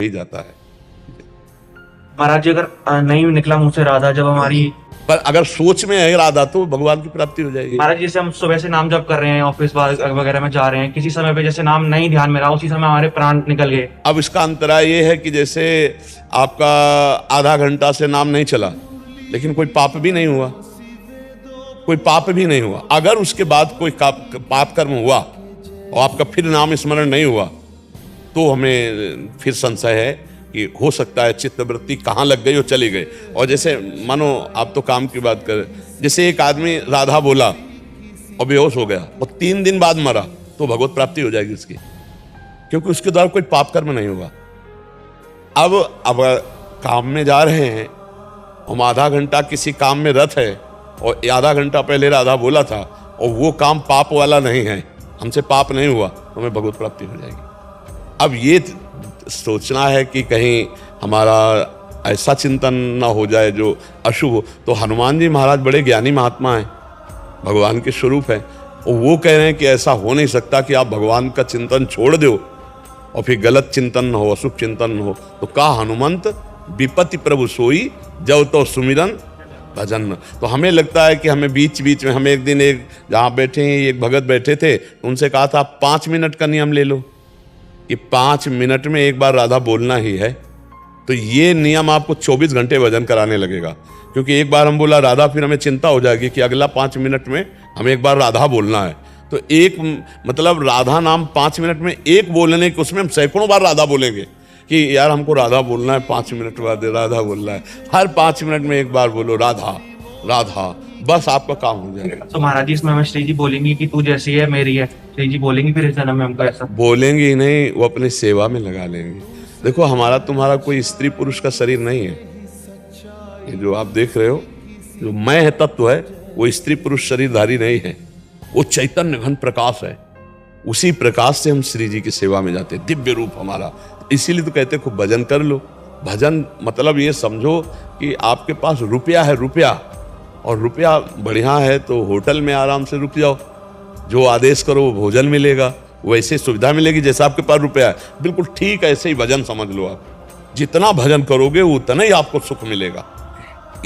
ही जाता है। महाराज जी, अगर नहीं निकला मुझसे राधा, जब हमारी पर अगर सोच में है राधा तो भगवान की प्राप्ति हो जाएगी। महाराज जी, जैसे हम सुबह से नाम जप कर रहे हैं, ऑफिस वगैरह में जा रहे हैं, किसी समय पे जैसे नाम नहीं ध्यान में रहा, उसी समय हमारे प्राण निकल गए। अब इसका अंतराय ये है कि जैसे आपका आधा घंटा से नाम नहीं चला, लेकिन कोई पाप भी नहीं हुआ, कोई पाप भी नहीं हुआ। अगर उसके बाद कोई पाप कर्म हुआ और आपका फिर नाम स्मरण नहीं हुआ, तो हमें फिर संशय है कि हो सकता है चित्तवृत्ति कहाँ लग गई और चली गई। और जैसे मानो आप तो काम की बात करें, जैसे एक आदमी राधा बोला और बेहोश हो गया और 3 दिन बाद मरा, तो भगवत प्राप्ति हो जाएगी उसकी, क्योंकि उसके द्वारा कोई पाप कर्म नहीं हुआ। अब काम में जा रहे हैं, हम आधा घंटा किसी काम में रत है और आधा घंटा पहले राधा बोला था और वो काम पाप वाला नहीं है, हमसे पाप नहीं हुआ, तो हमें भगवत प्राप्ति हो जाएगी। अब ये सोचना है कि कहीं हमारा ऐसा चिंतन ना हो जाए जो अशुभ हो। तो हनुमान जी महाराज बड़े ज्ञानी महात्मा हैं, भगवान के स्वरूप हैं, और वो कह रहे हैं कि ऐसा हो नहीं सकता कि आप भगवान का चिंतन छोड़ दो और फिर गलत चिंतन न हो, अशुभ चिंतन न हो। तो कहा हनुमंत विपत्ति प्रभु सोई, जब तो सुमिरन भजन। तो हमें लगता है कि हमें बीच बीच में, हमें एक दिन एक जहाँ बैठे हैं एक भगत बैठे थे, उनसे कहा था 5 मिनट का नियम ले लो कि 5 मिनट में एक बार राधा बोलना ही है। तो ये नियम आपको 24 घंटे भजन कराने लगेगा, क्योंकि एक बार हम बोला राधा, फिर हमें चिंता हो जाएगी कि अगला 5 मिनट में हमें एक बार राधा बोलना है। तो एक मतलब राधा नाम 5 मिनट में एक बोलने के, उसमें हम सैकड़ों बार राधा बोलेंगे कि यार हमको राधा बोलना है, 5 मिनट बाद राधा बोलना है, हर 5 मिनट में एक बार बोलो राधा राधा, बस आपका काम हो जाएगा। तो महाराज जी, इसमें हमें श्री जी बोलेंगी कि तू जैसी है मेरी है, श्री जी बोलेंगी फिर इस जन्म में हमको ऐसा? बोलेंगे ही नहीं, वो अपनी सेवा में लगा लेंगे। देखो हमारा तुम्हारा कोई स्त्री पुरुष का शरीर नहीं है, ये जो आप देख रहे हो, जो मैं है तत्व है, वो स्त्री पुरुष शरीरधारी नहीं है, वो चैतन्य घन प्रकाश है। उसी प्रकाश से हम श्री जी की सेवा में जाते हैं, दिव्य रूप हमारा। इसीलिए तो कहते खूब भजन कर लो। भजन मतलब ये समझो कि आपके पास रुपया है, रुपया, और रुपया बढ़िया है तो होटल में आराम से रुक जाओ, जो आदेश करो वो भोजन मिलेगा, वैसे सुविधा मिलेगी जैसा आपके पास रुपया है। बिल्कुल ठीक ऐसे ही भजन समझ लो आप, जितना भजन करोगे उतना ही आपको सुख मिलेगा।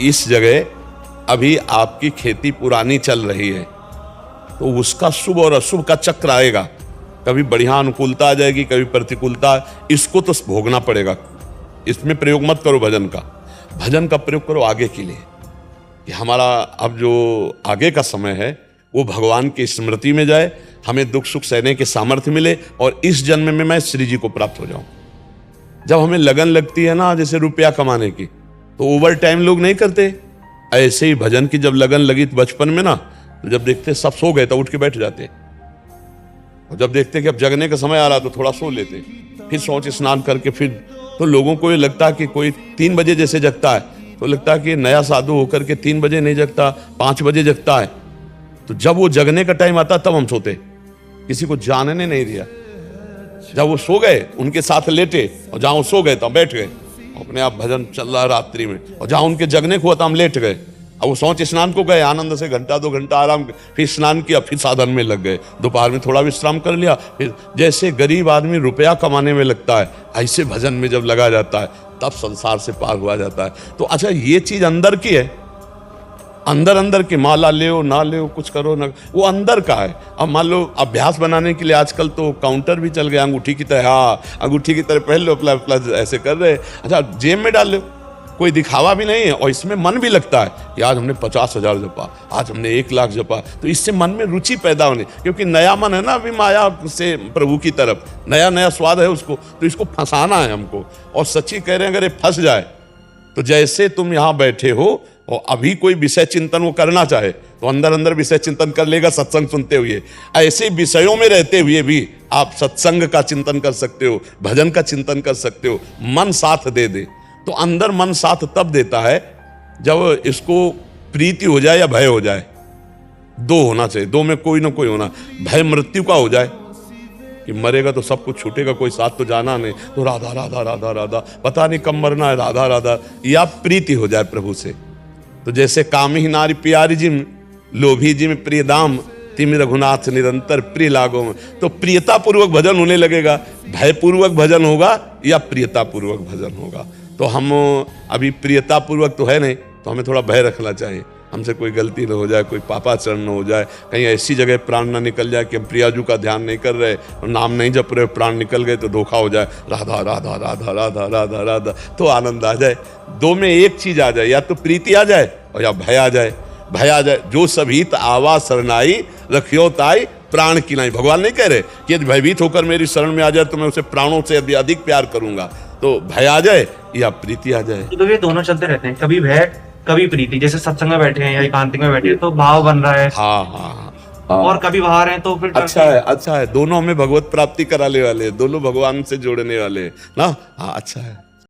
इस जगह अभी आपकी खेती पुरानी चल रही है, तो उसका शुभ और अशुभ का चक्र आएगा, कभी बढ़िया अनुकूलता आ जाएगी, कभी प्रतिकूलता, इसको तो भोगना पड़ेगा। इसमें प्रयोग मत करो भजन का, भजन का प्रयोग करो आगे के लिए, कि हमारा अब जो आगे का समय है वो भगवान की स्मृति में जाए, हमें दुख सुख सहने के सामर्थ्य मिले, और इस जन्म में मैं श्री जी को प्राप्त हो जाऊं। जब हमें लगन लगती है ना, जैसे रुपया कमाने की, तो ओवर टाइम लोग नहीं करते, ऐसे ही भजन की जब लगन लगी बचपन में ना, तो जब देखते सब सो गए तो उठ के बैठ जाते, और जब देखते कि अब जगने का समय आ रहा तो थोड़ा सो लेते, फिर सोच स्नान करके फिर। तो लोगों को ये लगता कि कोई 3 बजे जैसे जगता है, तो लगता है कि नया साधु होकर के 3 बजे नहीं जगता, 5 बजे जगता है। तो जब वो जगने का टाइम आता तब हम सोते, किसी को जानने नहीं दिया। जब वो सो गए उनके साथ लेटे, और जहां वो सो गए तो हम बैठ गए, अपने आप भजन चल रहा रात्रि में, और जहां उनके जगने को हुआ तो हम लेट गए। अब वो सोच स्नान को गए, आनंद से घंटा 2 घंटा आराम, फिर स्नान किया, फिर साधन में लग गए, दोपहर में थोड़ा विश्राम कर लिया, फिर जैसे गरीब आदमी रुपया कमाने में लगता है, ऐसे भजन में जब लगा जाता है तब संसार से पार हुआ जाता है। तो अच्छा, ये चीज अंदर की है, अंदर अंदर की, माला ले ना ले कुछ करो ना, वो अंदर का है। अब मान लो अभ्यास बनाने के लिए आजकल तो काउंटर भी चल गया, अंगूठी की तरह, हाँ अंगूठी की तरह पहन लो, प्लस ऐसे कर रहे, अच्छा जेब में डाल लो, कोई दिखावा भी नहीं है, और इसमें मन भी लगता है कि आज हमने 50,000 जपा, आज हमने 1 लाख जपा, तो इससे मन में रुचि पैदा होने, क्योंकि नया मन है ना अभी माया से प्रभु की तरफ, नया नया स्वाद है उसको, तो इसको फंसाना है हमको। और सच्ची कह रहे हैं, अगर ये फंस जाए तो जैसे तुम यहाँ बैठे हो और अभी कोई विषय चिंतन वो करना चाहे तो अंदर अंदर विषय चिंतन कर लेगा सत्संग सुनते हुए, ऐसे विषयों में रहते हुए भी आप सत्संग का चिंतन कर सकते हो, भजन का चिंतन कर सकते हो, मन साथ दे दे। तो अंदर मन साथ तब देता है जब इसको प्रीति हो जाए या भय हो जाए, 2 होना चाहिए, 2 में कोई ना कोई होना। भय मृत्यु का हो जाए कि मरेगा तो सब कुछ छूटेगा, कोई साथ तो जाना नहीं, तो राधा राधा राधा राधा, पता नहीं कब मरना है, राधा राधा, या प्रीति हो जाए प्रभु से। तो जैसे कामी नारी प्यारी जिम, लोभी जिम प्रिय दाम, तिमि रघुनाथ निरंतर प्रिय लागो में। तो प्रियता पूर्वक भजन होने लगेगा। भयपूर्वक भजन होगा या प्रियता पूर्वक भजन होगा। तो हम अभी प्रियता पूर्वक तो है नहीं, तो हमें थोड़ा भय रखना चाहिए, हमसे कोई गलती न हो जाए, कोई पापाचरण न हो जाए, कहीं ऐसी जगह प्राण ना निकल जाए कि हम प्रियाजू का ध्यान नहीं कर रहे और नाम नहीं जप रहे, प्राण निकल गए तो धोखा हो जाए। राधा राधा राधा राधा राधा राधा तो आनंद आ जाए। दो में एक चीज आ जाए, या तो प्रीति आ जाए और या भय आ जाए। भय आ जाए, जो सभीत आवा शरणाई रखियो ताई प्राण की नाई। भगवान नहीं कह रहे कि यदि भयभीत होकर मेरी शरण में आ जाए तो मैं उसे प्राणों से अधिक प्यार करूंगा। तो भय आ जाए या प्रीति आ जाए। तो ये दोनों चलते रहते हैं, कभी भय कभी प्रीति। जैसे सत्संग में बैठे हैं या एकांतिक में बैठे हैं तो भाव बन रहा है, हाँ हाँ हाँ। और कभी बाहर हैं तो फिर अच्छा है, दोनों हमें भगवत प्राप्ति कराने वाले, दोनों भगवान से जोड़ने वाले ना। हाँ अच्छा है।